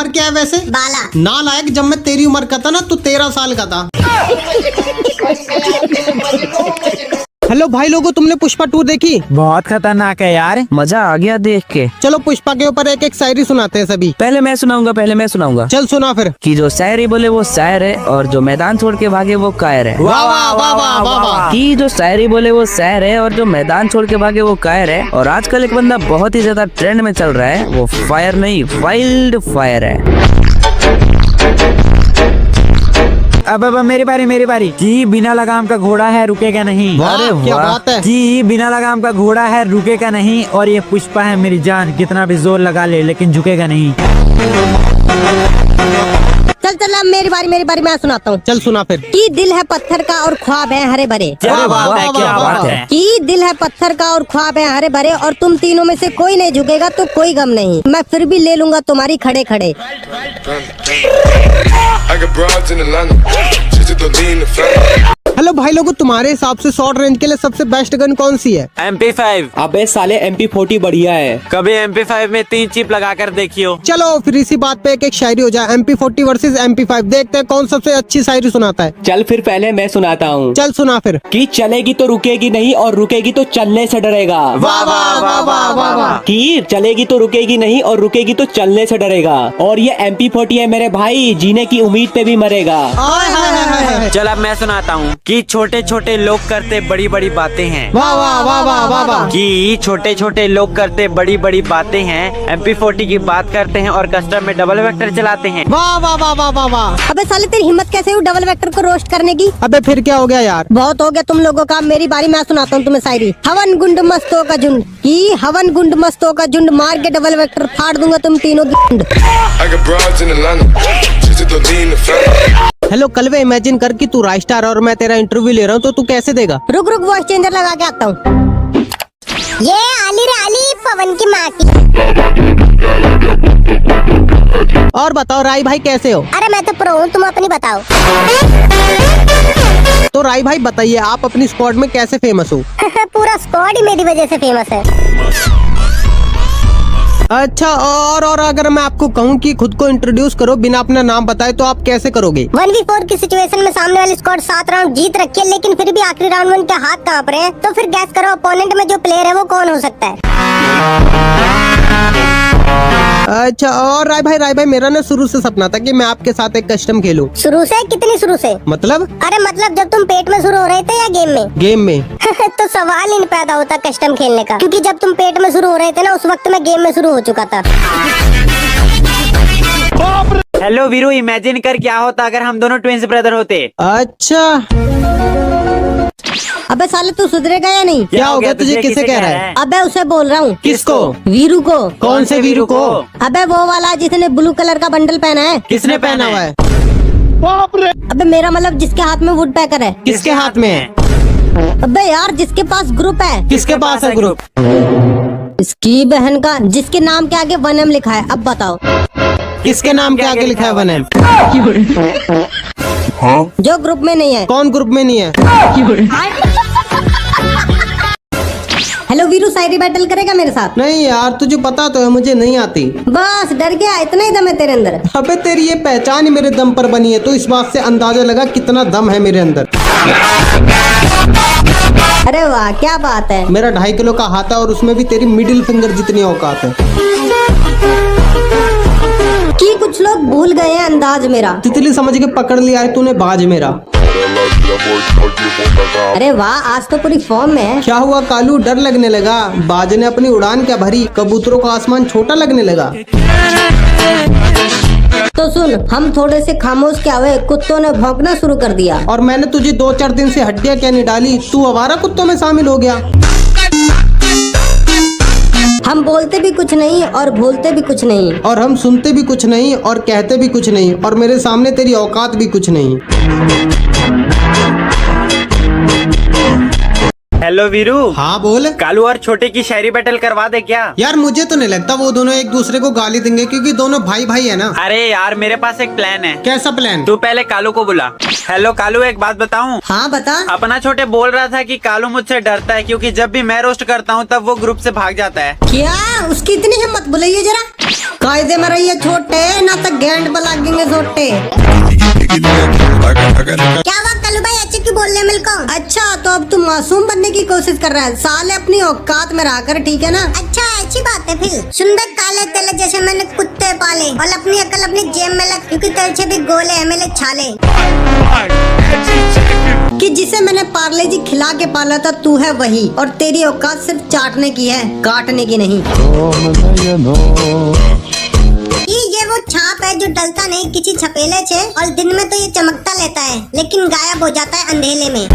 और क्या है वैसे? बाला। नालायक, जब मैं तेरी उम्र का था ना तो 13 साल का था। हेलो भाई लोगों, तुमने पुष्पा 2 देखी? बहुत खतरनाक है यार, मजा आ गया देख के। चलो पुष्पा के ऊपर एक एक शायरी सुनाते हैं सभी। पहले मैं सुनाऊंगा। चल सुना फिर। कि जो शायरी बोले वो शायर है और जो मैदान छोड़ के भागे वो कायर है। वाह वाह वाह वाह वाह वाह। कि जो शायरी बोले वो शायर है और जो मैदान छोड़ के भागे वो कायर है। और आजकल एक बंदा बहुत ही ज्यादा ट्रेंड में चल रहा है, वो फायर नहीं वाइल्ड फायर है। अब मेरी बारी। कि बिना लगाम का घोड़ा है रुकेगा नहीं। वाह, क्या बात है। कि बिना लगाम का घोड़ा है रुकेगा नहीं। और ये पुष्पा है मेरी जान, कितना भी जोर लगा ले लेकिन झुकेगा नहीं। चल अब मेरी बारी मैं सुनाता हूँ। चल सुना फिर। कि दिल है पत्थर का और ख्वाब है हरे भरे। क्या बात है, क्या बात है। कि दिल है पत्थर का और ख्वाब है हरे भरे, और तुम तीनों में से कोई नहीं झुकेगा तो कोई गम नहीं, मैं फिर भी ले लूंगा तुम्हारी खड़े खड़े। हेलो भाई लोगों, तुम्हारे हिसाब से शॉर्ट रेंज के लिए सबसे बेस्ट गन कौन सी है? MP5। अबे साले MP40 बढ़िया है। कभी MP5 में 3 चिप लगा कर देखियो। चलो फिर इसी बात पे एक एक शायरी हो जाए। MP40 वर्सेस MP5, देखते हैं कौन सबसे अच्छी शायरी सुनाता है। चल फिर पहले मैं सुनाता हूँ। चल सुना फिर। कि चलेगी तो रुकेगी नहीं और रुकेगी तो चलने से डरेगा। वाह वाह वाह वाह वाह वाह। कि चलेगी तो रुकेगी नहीं और रुकेगी तो चलने से डरेगा। और ये MP40 है मेरे भाई, जीने की उम्मीद पे भी मरेगा। हाय हाय हाय हाय। चल अब मैं सुनाता हूँ। कि छोटे छोटे लोग करते बड़ी बड़ी बातें हैं। वाह वाह वाह वाह वाह वाह। कि छोटे छोटे लोग करते बड़ी बड़ी बातें हैं, MP40 की बात करते हैं और कस्टम में डबल वेक्टर चलाते हैं। वाह वाह वाह वाह वाह वाह। अबे साले तेरी हिम्मत कैसे हुई डबल वेक्टर को रोस्ट करने की? अबे फिर क्या हो गया यार? बहुत हो गया तुम लोगों का, मेरी बारी मैं सुनाता हूँ तुम्हें शायरी। हवन गुंड मस्तों का झुंड, कि हवन गुंड मस्तों का झुंड, मार के डबल वेक्टर फाड़ दूंगा तुम तीनों की झुंड। हेलो कलवे, इमेजिन कर कि तू राइस्टार और मैं तेरा इंटरव्यू ले रहा हूँ, तो तू कैसे देगा? रुक वॉइस चेंजर लगा के आता हूँ। ये आली रे आली पवन की माँ की। और बताओ राय भाई कैसे हो? अरे मैं तो प्रो हूँ, तुम अपनी बताओ। तो राय भाई बताइए, आप अपनी स्क्वाड में कैसे फेमस हो? पूरा स्क्वाड ही मेरी वजह से फेमस है। अच्छा, और अगर मैं आपको कहूँ कि खुद को इंट्रोड्यूस करो बिना अपना नाम बताए, तो आप कैसे करोगे? 1v4 की सिचुएशन में सामने वाली स्क्वाड 7 राउंड जीत रखी है, लेकिन फिर भी आखिरी राउंड में उनके हाथ कांप रहे हैं, तो फिर गैस करो ओपोनेंट में जो प्लेयर है वो कौन हो सकता है? अच्छा, और राय भाई मेरा ना शुरू से सपना था कि मैं आपके साथ एक कस्टम खेलूं। शुरू से? कितनी शुरू से? मतलब? अरे मतलब जब तुम पेट में शुरू हो रहे थे या गेम में? गेम में। तो सवाल ही नहीं पैदा होता कस्टम खेलने का, क्योंकि जब तुम पेट में शुरू हो रहे थे ना, उस वक्त मैं गेम में शुरू हो चुका था। हेलो वीरू, इमेजिन कर क्या होता अगर हम दोनों ट्विंस ब्रदर होते। अच्छा, अबे साले तू सुधरेगा या नहीं? क्या हो गया तुझे? किसे कह रहा है? अबे उसे बोल रहा हूँ। किसको? वीरू को। कौन से वीरू को? अबे वो वाला जिसने ब्लू कलर का बंडल पहना है। किसने पहना हुआ है? अबे मेरा मतलब जिसके हाथ में वुड पैकर है। किसके हाथ में है? अबे यार जिसके पास ग्रुप है। किसके पास है ग्रुप? इसकी बहन का, जिसके नाम के आगे 1M लिखा है। अब बताओ किसके नाम के आगे लिखा है 1M? जो ग्रुप में नहीं है। कौन ग्रुप में नहीं है? हेलो वीरू, शायरी बैटल करेगा मेरे साथ? नहीं यार, तुझे पता तो है मुझे नहीं आती। बस डर गया, इतना ही दम है तेरे अंदर? अबे तेरी ये पहचान ही मेरे दम पर बनी है, तो इस बात से अंदाजा लगा कितना दम है मेरे अंदर। अरे वाह, क्या बात है। मेरा 2.5 किलो का हाथ है और उसमें भी तेरी मिडिल फिंगर जितनी औकात है। कि कुछ लोग भूल गए हैं अंदाज मेरा। तितली समझ के पकड़ लिया है तूने बाज मेरा। अरे वाह, आज तो पूरी फॉर्म में है। क्या हुआ कालू, डर लगने लगा? बाज ने अपनी उड़ान क्या भरी, कबूतरों का आसमान छोटा लगने लगा। तो सुन, हम थोड़े से खामोश क्या हुए, कुत्तों ने भौंकना शुरू कर दिया। और मैंने तुझे 2-4 दिन से हड्डियां क्या नहीं डाली, तू आवारा कुत्तों में शामिल हो गया। हम बोलते भी कुछ नहीं और भूलते भी कुछ नहीं, और हम सुनते भी कुछ नहीं और कहते भी कुछ नहीं, और मेरे सामने तेरी औकात भी कुछ नहीं। हेलो वीरू। हाँ बोल। कालू और छोटे की शायरी बैटल करवा दे क्या? यार मुझे तो नहीं लगता वो दोनों एक दूसरे को गाली देंगे, क्योंकि दोनों भाई भाई है ना। अरे यार मेरे पास एक प्लान है। कैसा प्लान? तू पहले कालू को बुला। हेलो कालू, एक बात बताऊं? हाँ बता। अपना छोटे बोल रहा था कि कालू मुझसे डरता है, क्योंकि जब भी मैं रोस्ट करता हूँ तब वो ग्रुप से भाग जाता है। क्या? उसकी इतनी हिम्मत, बुलाइए जरा। कायदे में रहिए छोटे, ना तो गेंद पर लगेंगे छोटे। क्या हुआ कल्लू भाई, अच्छे क्यों बोल रहे मिल को? अच्छा तो अब तुम मासूम बनने की कोशिश कर रहा है, साले अपनी औकात में रहकर, ठीक है ना? अच्छा अच्छी बात है फिर। सुंदर काले तेले जैसे मैंने कुत्ते पाले और अपनी अकल अपनी जेब में लग, क्योंकि तेरे से भी गोले है मेरे छाले। कि जिसे मैंने पार्ले जी खिला के पाला था तू है वही, और तेरी औकात सिर्फ चाटने की है, काटने की नहीं। ये वो छाप है जो डलता नहीं किसी छपेले से, और दिन में तो ये चमकता लेता है लेकिन गायब हो जाता है अंधेले में।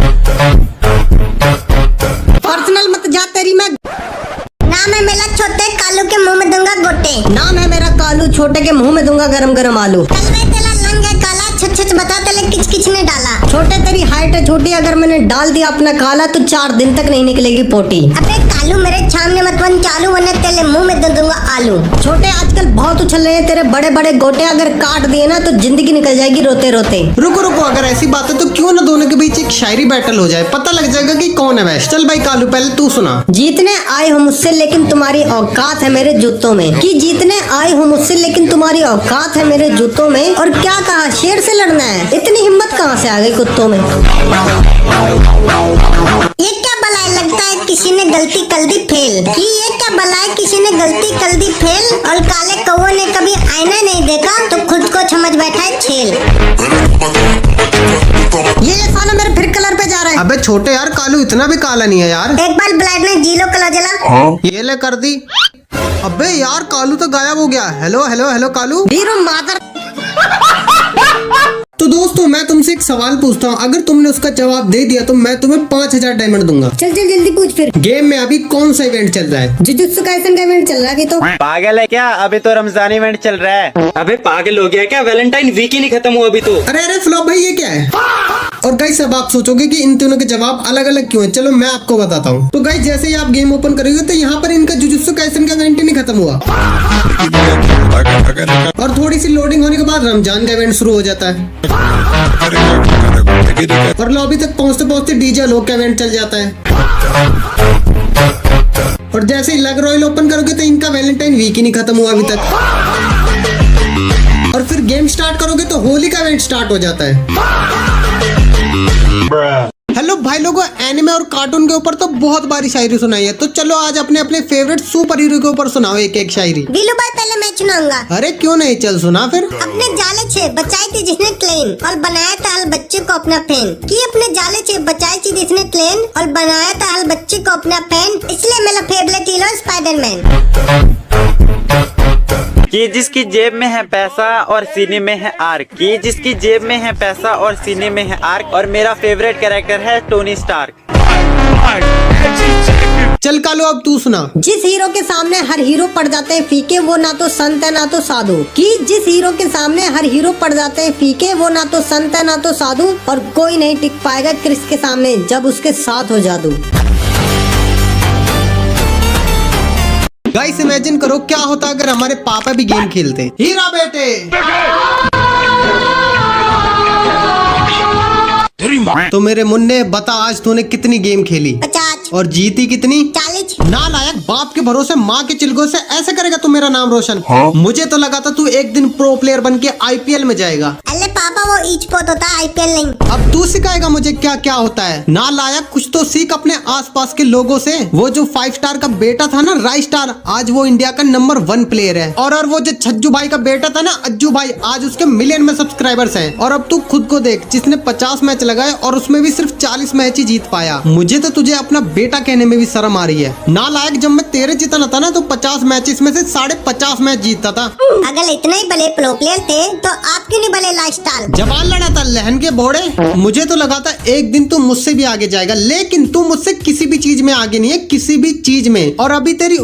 पर्सनल मत जा तेरी मैं। नाम है मेरा छोटे, कालू के मुंह में दूंगा गोटे। नाम है मेरा कालू, छोटे के मुंह में दूंगा गरम गरम आलू। कलवे तेरा लंग है काला, छच छच बता तेरे किच किच ने डाला। छोटे तेरी हाइट है छोटी, अगर मैंने डाल दिया अपना काला तो 4 दिन तक नहीं निकलेगी पोटी। अबे कालू मेरे सामने मत बन चालू, वरना तेरे मुंह में दे दूंगा आलू। छोटे आजकल बहुत उछल रहे हैं तेरे बड़े बड़े गोटे, अगर काट दिए ना तो जिंदगी निकल जाएगी रोते रोते। रुको रुको, अगर ऐसी बात है तो क्यों ना दोनों के बीच एक शायरी बैटल हो जाए, पता लग जाएगा कि कौन है बेस्ट। चल भाई कालू पहले तू सुना। जीतने आए हो मुझसे लेकिन तुम्हारी औकात है मेरे जूतों में। कि जीतने आए हो मुझसे लेकिन तुम्हारी औकात है मेरे जूतों में। और क्या कहा, शेर से लड़ना है? इतनी हिम्मत कहाँ से आ गई कुत्तों में? ये क्या बलाए, लगता है किसी ने गलती कर दी फेल। कि ये क्या बलाए, किसी ने गलती कर दी फेल। और काले कौवे ने कभी आईना नहीं देखा तो खुद को समझ बैठा है छेल। ये साला मेरे फिर कलर पे जा रहा है। अबे छोटे यार, कालू इतना भी काला नहीं है यार। एक बार ब्लाइंड में जीलो कलर जला। ये ले कर दी। अबे यार कालू तो गायब हो गया। Hello hello hello Kalu. Veeru मादर। तो दोस्तों मैं तुमसे एक सवाल पूछता हूँ, अगर तुमने उसका जवाब दे दिया तो मैं तुम्हें 5000 डायमंड दूंगा। चल चल जल्दी पूछ फिर। गेम में अभी कौन सा इवेंट चल रहा है? जुजुत्सु काइसन का इवेंट चल रहा है अभी तो। पागल है क्या, अभी तो रमजान इवेंट चल रहा है। अबे पागल हो गया क्या, वैलेंटाइन वीक ही नहीं खत्म हुआ अभी तो। अरे अरे फ्लॉप भाई ये क्या है? और गाइस अब आप सोचोगे कि इन तीनों के जवाब अलग अलग क्यों हैं, चलो मैं आपको बताता हूँ। तो गाइस जैसे ही आप गेम ओपन करोगे तो यहाँ पर इनका जुजुत्सु काइसन का इवेंट ही नहीं खत्म हुआ, और थोड़ी सी लोडिंग होने के बाद रमजान का इवेंट शुरू हो जाता है, और लॉबी तक पहुँचते पहुँचते डीजे लोग का इवेंट चल जाता है, और जैसे ही लग रॉयल ओपन करोगे तो इनका वैलेंटाइन वीक ही नहीं खत्म हुआ अभी तक, और फिर गेम स्टार्ट करोगे तो होली का इवेंट स्टार्ट हो जाता है। हेलो भाई लोगों, एनिमे और कार्टून के ऊपर तो बहुत बारी शायरी सुनाई है, तो चलो आज अपने अपने फेवरेट सुपर हीरो के ऊपर सुनाओ एक एक शायरी। वीलू भाई पहले मैं सुनाऊंगा। अरे क्यों नहीं, चल सुना फिर। अपने जाले से बचाई थी जिसने क्लेन और बनाया था हर बच्चे को अपना फैन। कि अपने जाले से बचाई थी जिसने क्लेन और बनाया था हर बच्चे को अपना फैन, इसलिए मेरा फेवरेट हीरो स्पाइडरमैन। कि जिसकी जेब में है पैसा और सीने में है आर्क। कि जिसकी जेब में है पैसा और सीने में है आर्क। और मेरा फेवरेट कैरेक्टर है टोनी स्टार्क। चल कालो अब तू सुना। जिस हीरो के सामने हर हीरो पड़ जाते हैं फीके, वो ना तो संत है ना तो साधु। कि जिस हीरो के सामने हर हीरो पड़ जाते हैं फीके, वो ना तो संत है ना तो साधु, और कोई नहीं टिक पाएगा क्रिस के सामने जब उसके साथ हो जादू। गाइस इमेजिन करो क्या होता अगर हमारे पापा भी गेम खेलते। हीरा बेटे तो मेरे मुन्ने बता आज तूने कितनी गेम खेली 50 और जीती कितनी? 40। नालायक, बाप के भरोसे माँ के चिलगों से ऐसे करेगा तू मेरा नाम रोशन? मुझे तो लगा था तू एक दिन प्रो प्लेयर बन के IPL में जाएगा। अरे पापा वो ईस्पोर्ट होता है, IPL नहीं। अब तू सिखाएगा मुझे क्या क्या होता है? नालायक, कुछ तो सीख अपने आसपास के लोगों से। वो जो 5 स्टार का बेटा था ना राय स्टार, आज वो इंडिया का नंबर 1 प्लेयर है। और वो जो छज्जू भाई का बेटा था ना अज्जू भाई, आज उसके मिलियन में सब्सक्राइबर्स हैं। और अब तू खुद को देख, जिसने 50 मैच लगाए और उसमें भी सिर्फ 40 मैच ही जीत पाया। मुझे तो तुझे अपना बेटा कहने में भी शर्म आ रही है। नालायक, जब मैं तेरे जितना था ना तो 50 मैचेस में से 50.5 मैच जीतता था। अगर इतने ही बड़े प्रो प्लेयर थे तो आप क्यों नहीं बड़े लाइफस्टाइल? जवान लड़ा था लहन के बोड़े। मुझे तो लगा था एक दिन तू मुझसे भी आगे जाएगा, लेकिन तू मुझसे किसी भी चीज में आगे नहीं है, किसी भी चीज में। और अभी तेरी